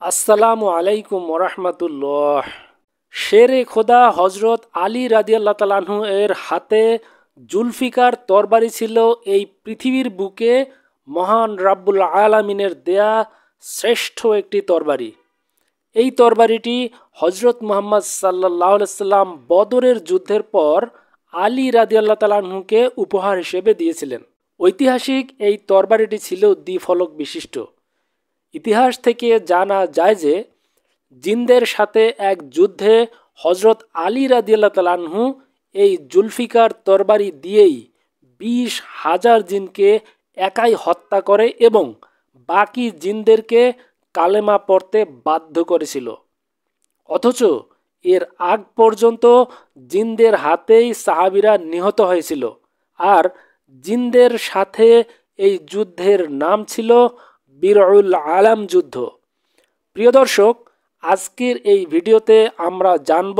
আসসালামু আলাইকুম ওরহমতুল্লাহ। শেরে খোদা হজরত আলী রাদিয়াল্লাহু তাআলা আনহু এর হাতে জুলফিকার তরবারি ছিল এই পৃথিবীর বুকে মহান রাব্বুল আলামিনের দেয়া শ্রেষ্ঠ একটি তরবারি। এই তরবারিটি হজরত মুহাম্মদ সাল্লাল্লাহু আলাইহি সাল্লাম বদরের যুদ্ধের পর আলী রাদিয়াল্লাহু তাআলা আনহুকে উপহার হিসেবে দিয়েছিলেন। ঐতিহাসিক এই তরবারিটি ছিল দ্বিফলক বিশিষ্ট। ইতিহাস থেকে জানা যায় যে জিনদের সাথে এক যুদ্ধে হজরত আলী রাদিয়াল্লাহু তাআলা আনহু এই জুলফিকার তরবারি দিয়েই 20,000 জিনকে একাই হত্যা করে এবং বাকি জিনদেরকে কালেমা পড়তে বাধ্য করেছিল। অথচ এর আগ পর্যন্ত জিনদের হাতেই সাহাবীরা নিহত হয়েছিল। আর জিনদের সাথে এই যুদ্ধের নাম ছিল বিরউল আলাম যুদ্ধ। প্রিয় দর্শক, আজকের এই ভিডিওতে আমরা জানব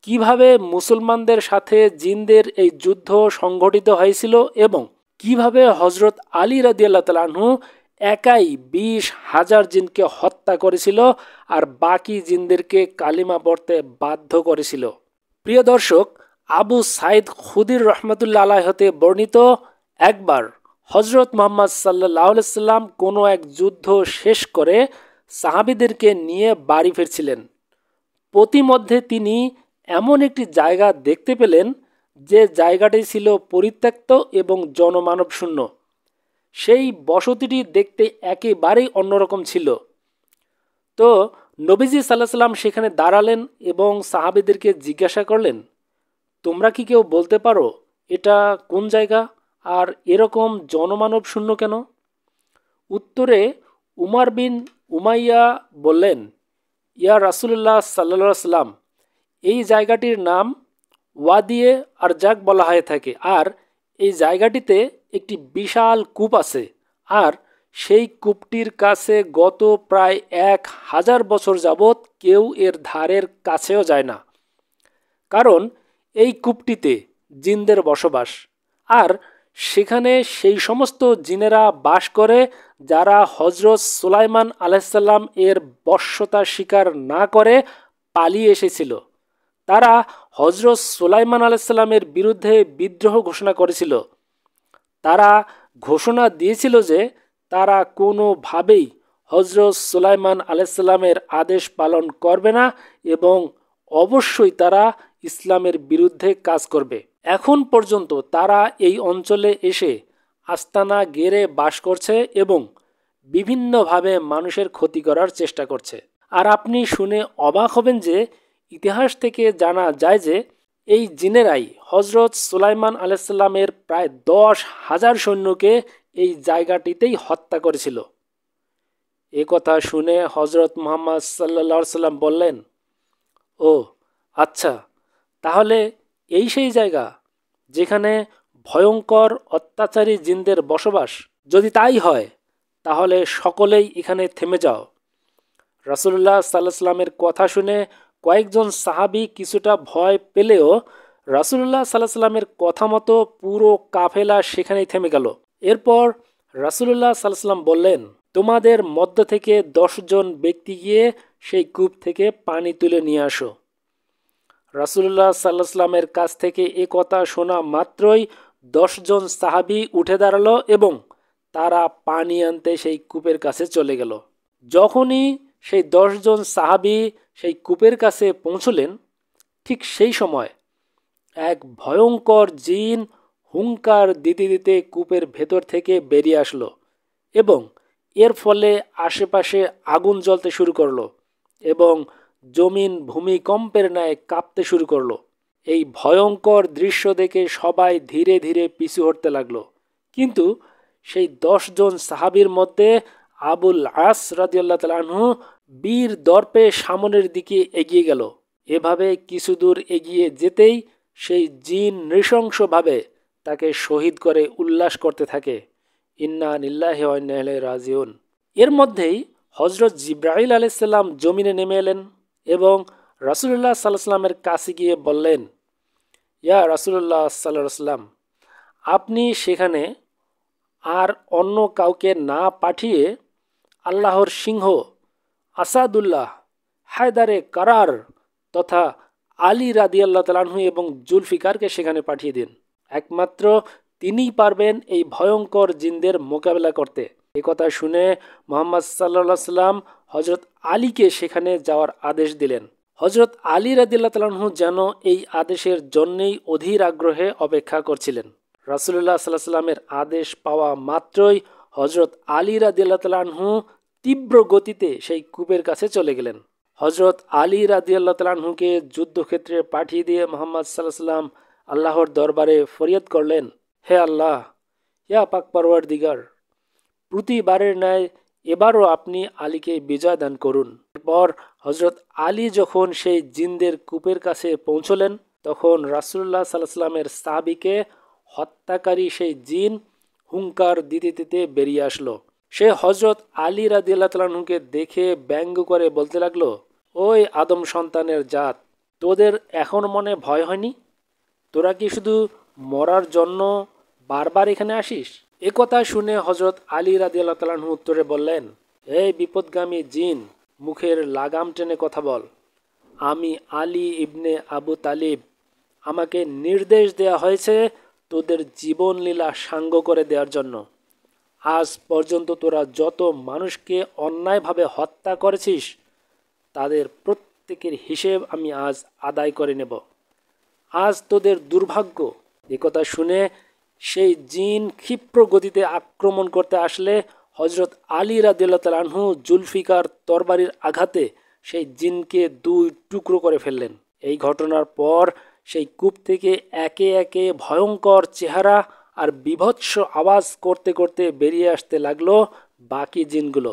কিভাবে মুসলমানদের সাথে জিনদের এই যুদ্ধ সংঘটিত হয়েছিল এবং কিভাবে হজরত আলী রাদিয়াল্লাহু তাআলা আনহু একাই 20,000 জিনকে হত্যা করেছিল আর বাকি জিনদেরকে কালিমা পড়তে বাধ্য করেছিল। প্রিয় দর্শক, আবু সাইদ খুদির রহমতুল্লাহ আলাইহি হতে বর্ণিত, একবার হজরত মুহাম্মদ সাল্লাল্লাহু আলাইহি সাল্লাম কোনো এক যুদ্ধ শেষ করে সাহাবীদেরকে নিয়ে বাড়ি ফিরছিলেন। পথিমধ্যে তিনি এমন একটি জায়গা দেখতে পেলেন যে জায়গাটি ছিল পরিত্যক্ত এবং জনমানব শূন্য। সেই বসতিটি দেখতে একেবারেই অন্যরকম ছিল। তো নবীজি সাল্লাল্লাহু আলাইহি সাল্লাম সেখানে দাঁড়ালেন এবং সাহাবীদেরকে জিজ্ঞাসা করলেন, তোমরা কি কেউ বলতে পারো এটা কোন জায়গা আর এরকম জনমানব শূন্য কেন? উত্তরে উমার বিন উমাইয়া বললেন, ইয়া রাসূলুল্লাহ সাল্লাল্লাহু আলাইহি সাল্লাম, এই জায়গাটির নাম ওয়াদিয়ে আরজাক বলা হয়ে থাকে আর এই জায়গাটিতে একটি বিশাল কূপ আছে আর সেই কূপটির কাছে গত প্রায় 1,000 বছর যাবৎ কেউ এর ধারের কাছেও যায় না, কারণ এই কূপটিতে জিনদের বসবাস। আর সেখানে সেই সমস্ত জিনেরা বাস করে যারা হজরত সুলাইমান আলাইহিসসালাম এর বশ্যতা স্বীকার না করে পালিয়ে এসেছিল। তারা হজরত সুলাইমান আলাইহিসসালামের বিরুদ্ধে বিদ্রোহ ঘোষণা করেছিল। তারা ঘোষণা দিয়েছিল যে তারা কোনোভাবেই হজরত সুলাইমান আলাইহিসসালামের আদেশ পালন করবে না এবং অবশ্যই তারা ইসলামের বিরুদ্ধে কাজ করবে। এখন পর্যন্ত তারা এই অঞ্চলে এসে আস্তানা গেড়ে বাস করছে এবং বিভিন্নভাবে মানুষের ক্ষতি করার চেষ্টা করছে। আর আপনি শুনে অবাক হবেন যে ইতিহাস থেকে জানা যায় যে এই জিনেরাই হজরত সুলাইমান আলাইহিসসালামের প্রায় 10,000 সৈন্যকে এই জায়গাটিতেই হত্যা করেছিল। এ কথা শুনে হজরত মুহাম্মদ সাল্লাল্লাহু আলাইহি সাল্লাম বললেন, ও আচ্ছা, তাহলে এই সেই জায়গা যেখানে ভয়ঙ্কর অত্যাচারী জিনদের বসবাস। যদি তাই হয় তাহলে সকলেই এখানে থেমে যাও। রাসূলুল্লাহ সাল্লাল্লাহু আলাইহি সাল্লামের কথা শুনে কয়েকজন সাহাবী কিছুটা ভয় পেলেও রাসূলুল্লাহ সাল্লাল্লাহু আলাইহি সাল্লামের কথা মতো পুরো কাফেলা সেখানেই থেমে গেল। এরপর রাসূলুল্লাহ সাল্লাল্লাহু আলাইহি সাল্লাম বললেন, তোমাদের মধ্য থেকে 10 জন ব্যক্তি গিয়ে সেই কূপ থেকে পানি তুলে নিয়ে আসো। রাসূলুল্লাহ সাল্লাল্লাহু আলাইহি সাল্লামের কাছ থেকে এ কথা শোনা মাত্রই 10 জন সাহাবী উঠে দাঁড়ালো এবং তারা পানি আনতে সেই কূপের কাছে চলে গেল। যখনই সেই 10 জন সাহাবী সেই কূপের কাছে পৌঁছলেন, ঠিক সেই সময় এক ভয়ঙ্কর জিন হুঙ্কার দিতে দিতে কূপের ভেতর থেকে বেরিয়ে আসলো এবং এর ফলে আশেপাশে আগুন জ্বলতে শুরু করলো এবং জমিন ভূমিকম্পের ন্যায় কাঁপতে শুরু করলো। এই ভয়ঙ্কর দৃশ্য দেখে সবাই ধীরে ধীরে পিছু হটতে লাগলো, কিন্তু সেই 10 জন সাহাবীর মধ্যে আবুল আস রাদিয়াল্লাহু তাআলা আনহু বীর দর্পে সামনের দিকে এগিয়ে গেল। এভাবে কিছু দূর এগিয়ে যেতেই সেই জিন নৃশংসভাবে তাকে শহীদ করে উল্লাস করতে থাকে, ইন্না লিল্লাহি ওয়া ইন্না ইলাইহি রাজিউন। এর মধ্যেই হজরত জিবরাইল আলাইহিস সালাম জমিনে নেমে এলেন এবং রাসূলুল্লাহ সাল্লাল্লাহু আলাইহি সাল্লামের কাছে গিয়ে বললেন, ইয়া রাসূলুল্লাহ সাল্লাল্লাহু আলাইহি সাল্লাম, আপনি সেখানে আর অন্য কাউকে না পাঠিয়ে আল্লাহর সিংহ আসাদুল্লাহ, হায়দারে কারার তথা আলী রাদিয়াল্লাহু তাআলা আনহু এবং জুলফিকারকে সেখানে পাঠিয়ে দিন। একমাত্র তিনিই পারবেন এই ভয়ঙ্কর জিনদের মোকাবেলা করতে। এই কথা শুনে মুহাম্মদ সাল্লাল্লাহু সাল্লাম হজরত আলীকে সেখানে যাওয়ার আদেশ দিলেন। হজরত আলী রাদিয়াল্লাহু তাআলা আনহু যেন এই আদেশের জন্যেই অধীর আগ্রহে অপেক্ষা করছিলেন। রাসূলুল্লাহ সাল্লাল্লাহু আলাইহি ওয়াসাল্লামের আদেশ পাওয়া মাত্রই হজরত আলী রাদিয়াল্লাহু তাআলা আনহু তীব্র গতিতে সেই কূপের কাছে চলে গেলেন। হজরত আলী রাদিয়াল্লাহু তাআলা আনহুকে যুদ্ধক্ষেত্রে পাঠিয়ে দিয়ে মুহাম্মদ সাল্লাল্লাহু আলাইহি ওয়াসাল্লাম আল্লাহর দরবারে ফরিয়াদ করলেন, হে আল্লাহ, ইয়া পাক পরওয়ারদিগার, প্রতিবারের ন্যায় এবারও আপনি আলীকে বিজয় দান করুন। এরপর হজরত আলী যখন সেই জিনদের কূপের কাছে পৌঁছলেন, তখন রাসূলুল্লাহ সাল্লাল্লাহু আলাইহি ওয়াসাল্লামের সাহাবীকে হত্যাকারী সেই জিন হুঙ্কার দিতে দিতে বেরিয়ে আসলো। সে হজরত আলী রাদিয়াল্লাহু তাআলা আনহুকে দেখে ব্যঙ্গ করে বলতে লাগলো, ওই আদম সন্তানের জাত, তোদের এখন মনে ভয় হয়নি? তোরা কি শুধু মরার জন্য বারবার এখানে আসিস? এ কথা শুনে হজরত আলী রাদিয়াল্লাহু তাআলা আনহু উত্তরে বললেন, এই বিপদগামী জিন, মুখের লাগাম টেনে কথা বল। আমি আলী ইবনে আবু তালিব, আমাকে নির্দেশ দেয়া হয়েছে তোদের জীবনলীলা সাঙ্গ করে দেওয়ার জন্য। আজ পর্যন্ত তোরা যত মানুষকে অন্যায়ভাবে হত্যা করেছিস, তাদের প্রত্যেকের হিসেব আমি আজ আদায় করে নেব। আজ তোদের দুর্ভাগ্য। একথা শুনে সেই জিন ক্ষিপ্র গতিতে আক্রমণ করতে আসলে হজরত আলী রাদিয়াল্লাহু তাআলা আনহু জুলফিকার তরবারির আঘাতে সেই জিনকে দুই টুকরো করে ফেললেন। এই ঘটনার পর সেই কূপ থেকে একে একে ভয়ঙ্কর চেহারা আর বীভৎস আওয়াজ করতে করতে বেরিয়ে আসতে লাগলো বাকি জিনগুলো।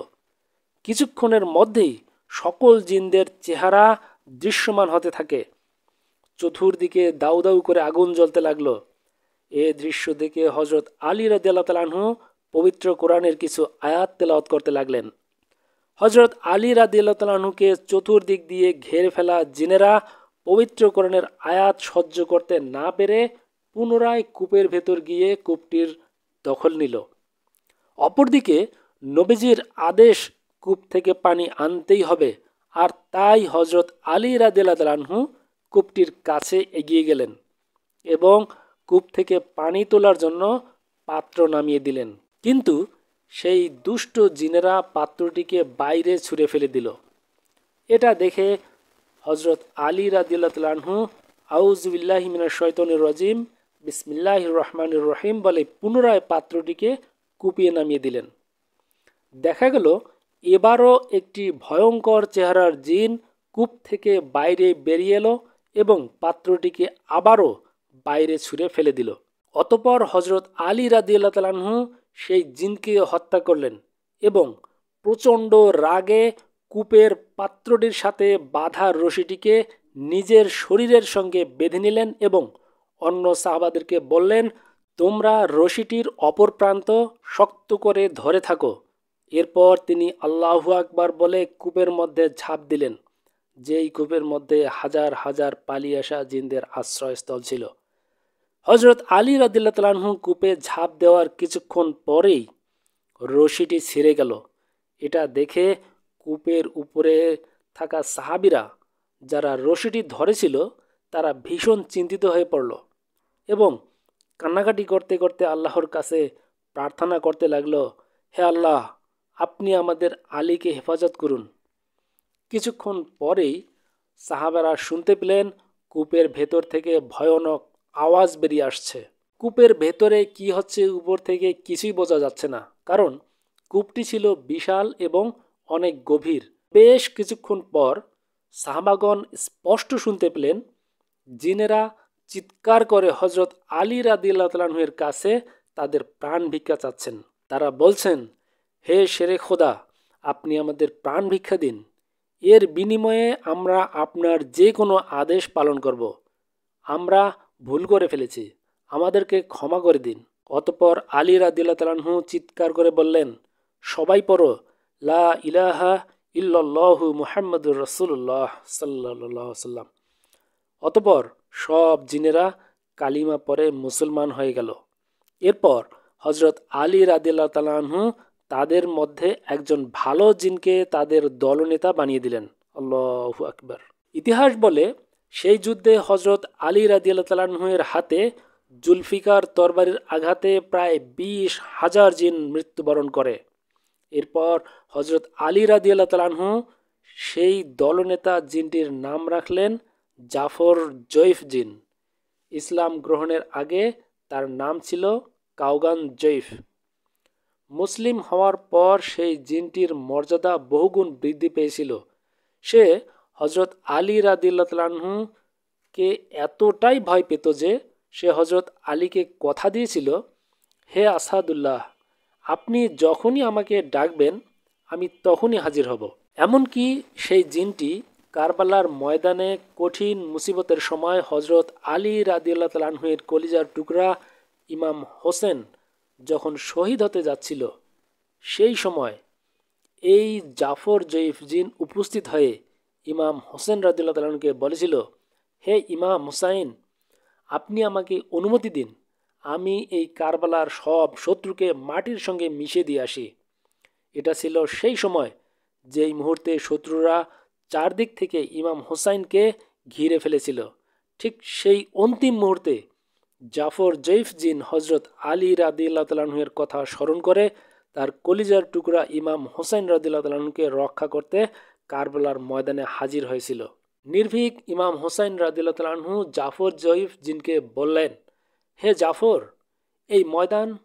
কিছুক্ষণের মধ্যেই সকল জিনদের চেহারা দৃশ্যমান হতে থাকে। চতুর্দিকে দাউ দাউ করে আগুন জ্বলতে লাগলো। এ দৃশ্য দেখে হজরত আলী রাদিয়াল্লাহু তাআলা আনহু পবিত্র কোরআনের কিছু আয়াত তেলাওয়াত করতে লাগলেন। হজরত আলী রাদিয়াল্লাহু তাআলা আনহুকে চতুর্দিক দিয়ে ঘেরে ফেলা জিনেরা পবিত্র কোরআনের আয়াত সহ্য করতে না পেরে পুনরায় কূপের ভেতর গিয়ে কূপটির দখল নিল। অপরদিকে নবীজির আদেশ কূপ থেকে পানি আনতেই হবে, আর তাই হজরত আলী রাদিয়াল্লাহু তাআলা আনহু কূপটির কাছে এগিয়ে গেলেন এবং কূপ থেকে পানি তোলার জন্য পাত্র নামিয়ে দিলেন। কিন্তু সেই দুষ্ট জিনেরা পাত্রটিকে বাইরে ছুঁড়ে ফেলে দিল। এটা দেখে হজরত আলী রাদিয়াল্লাহু তাআলা আনহু আউযু বিল্লাহি মিনাশ শাইতানির রাজিম, বিসমিল্লাহির রহমানির রহিম বলে পুনরায় পাত্রটিকে কুপিয়ে নামিয়ে দিলেন। দেখা গেল এবারও একটি ভয়ঙ্কর চেহারার জিন কূপ থেকে বাইরে বেরিয়ে এলো এবং পাত্রটিকে আবারও বাইরে ছুঁড়ে ফেলে দিল। অতঃপর হজরত আলী রাদিয়াল্লাহু তাআলা আনহু সেই জিনকে হত্যা করলেন এবং প্রচণ্ড রাগে কূপের পাত্রটির সাথে বাঁধা রশিটিকে নিজের শরীরের সঙ্গে বেঁধে নিলেন এবং অন্য সাহাবাদেরকে বললেন, তোমরা রশিটির অপর প্রান্ত শক্ত করে ধরে থাকো। এরপর তিনি আল্লাহু আকবার বলে কূপের মধ্যে ঝাঁপ দিলেন, যেই কূপের মধ্যে হাজার হাজার পালিয়ে আসা জিনদের আশ্রয়স্থল ছিল। হজরত আলী রাদিয়াল্লাহু তাআলা আনহু কূপে ঝাঁপ দেওয়ার কিছুক্ষণ পরেই রশিটি ছিঁড়ে গেল। এটা দেখে কূপের উপরে থাকা সাহাবীরা যারা রশিটি ধরেছিল তারা ভীষণ চিন্তিত হয়ে পড়ল এবং কান্নাকাটি করতে করতে আল্লাহর কাছে প্রার্থনা করতে লাগলো, হে আল্লাহ, আপনি আমাদের আলীকে হেফাজত করুন। কিছুক্ষণ পরেই সাহাবারা শুনতে পেলেন কূপের ভেতর থেকে ভয়ানক আওয়াজ বেরিয়ে আসছে। কূপের ভেতরে কি হচ্ছে উপর থেকে কিছুই বোঝা যাচ্ছে না, কারণ কূপটি ছিল বিশাল এবং অনেক গভীর। বেশ কিছুক্ষণ পর সাহাবাগণ স্পষ্ট শুনতে পেলেন জিনেরা চিৎকার করে হজরত আলী রাদিয়াল্লাহু তাআলা আনহুর কাছে তাদের প্রাণ ভিক্ষা চাচ্ছেন। তারা বলছেন, হে শেরে খোদা, আপনি আমাদের প্রাণ ভিক্ষা দিন, এর বিনিময়ে আমরা আপনার যে কোনো আদেশ পালন করব। আমরা ভুল করে ফেলেছি, আমাদেরকে ক্ষমা করে দিন। অতঃপর আলী রাদিয়াল্লাহু তাআলা আনহু চিৎকার করে বললেন, সবাই পড়ো, লা ইলাহা ইল্লাল্লাহু মুহাম্মাদুর রাসূলুল্লাহ সাল্লাল্লাহু আলাইহি ওয়াসাল্লাম। অতঃপর সব জিনেরা কালিমা পড়ে মুসলমান হয়ে গেল। এরপর হজরত আলী রাদিয়াল্লাহু তাআলা আনহু তাদের মধ্যে একজন ভালো জিনকে তাদের দলনেতা বানিয়ে দিলেন। আল্লাহু আকবার। ইতিহাস বলে সেই যুদ্ধে হজরত আলী রাদিয়াল্লাহু তাআলা আনহু-এর হাতে জুলফিকার তরবারির আঘাতে প্রায় 20,000 জিন মৃত্যুবরণ করে। এরপর হজরত আলী রাদিয়াল্লাহু তাআলা আনহু সেই দলনেতা জিনটির নাম রাখলেন জাফর জয়ফ জিন। ইসলাম গ্রহণের আগে তার নাম ছিল কাউগান জয়ফ। মুসলিম হওয়ার পর সেই জিনটির মর্যাদা বহুগুণ বৃদ্ধি পেয়েছিল। সে হজরত আলী রাদিয়াল্লাহু তাআলা আনহু-কে এতটাই ভয় পেত যে সে হজরত আলীকে কথা দিয়েছিল, হে আসাদুল্লাহ, আপনি যখনই আমাকে ডাকবেন আমি তখনই হাজির হব। এমনকি সেই জিনটি কারবালার ময়দানে কঠিন মুসিবতের সময় হজরত আলী রাদিয়াল্লাহু তাআলা আনহু-এর কলিজার টুকরা ইমাম হোসেন যখন শহীদ হতে যাচ্ছিল, সেই সময় এই জাফর জয়ফ জিন উপস্থিত হয়ে ইমাম হোসেন রাদিয়াল্লাহু তাআলা আনহুকে বলেছিল, হে ইমাম হুসাইন, আপনি আমাকে অনুমতি দিন, আমি এই কারবালার সব শত্রুকে মাটির সঙ্গে মিশিয়ে দিয়ে আসি। এটা ছিল সেই সময় যেই মুহূর্তে শত্রুরা চারদিক থেকে ইমাম হুসাইনকে ঘিরে ফেলেছিল। ঠিক সেই অন্তিম মুহূর্তে জাফর জয়ফ জিন হজরত আলী রাদিয়াল্লাহু তাআলা আনহু-এর কথা স্মরণ করে তার কলিজার টুকরা ইমাম হুসাইন রাদিয়াল্লাহু তাআলা আনহুকে রক্ষা করতে কারবালার ময়দানে হাজির হয়েছিল। নির্ভীক ইমাম হুসাইন রাদিয়াল্লাহু তাআলা আনহু জাফর জয়ফ জিনকে বললেন, হে জাফর, এই ময়দান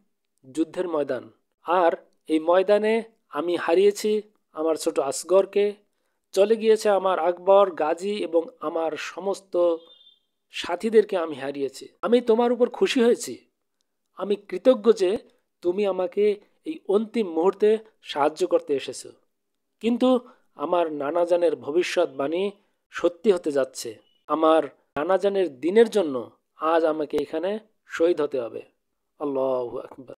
যুদ্ধের ময়দান, আর এই ময়দানে আমি হারিয়েছি আমার ছোট আসগরকে, চলে গিয়েছে আমার আকবর, গাজী এবং আমার সমস্ত সাথীদেরকে আমি হারিয়েছি। আমি তোমার উপর খুশি হয়েছি, আমি কৃতজ্ঞ যে তুমি আমাকে এই অন্তিম মুহূর্তে সাহায্য করতে এসেছো। কিন্তু আমার নানাজানের ভবিষ্যৎবাণী সত্যি হতে যাচ্ছে। আমার নানাজানের দিনের জন্য আজ আমাকে এখানে শহীদ হতে হবে। আল্লাহু আকবার।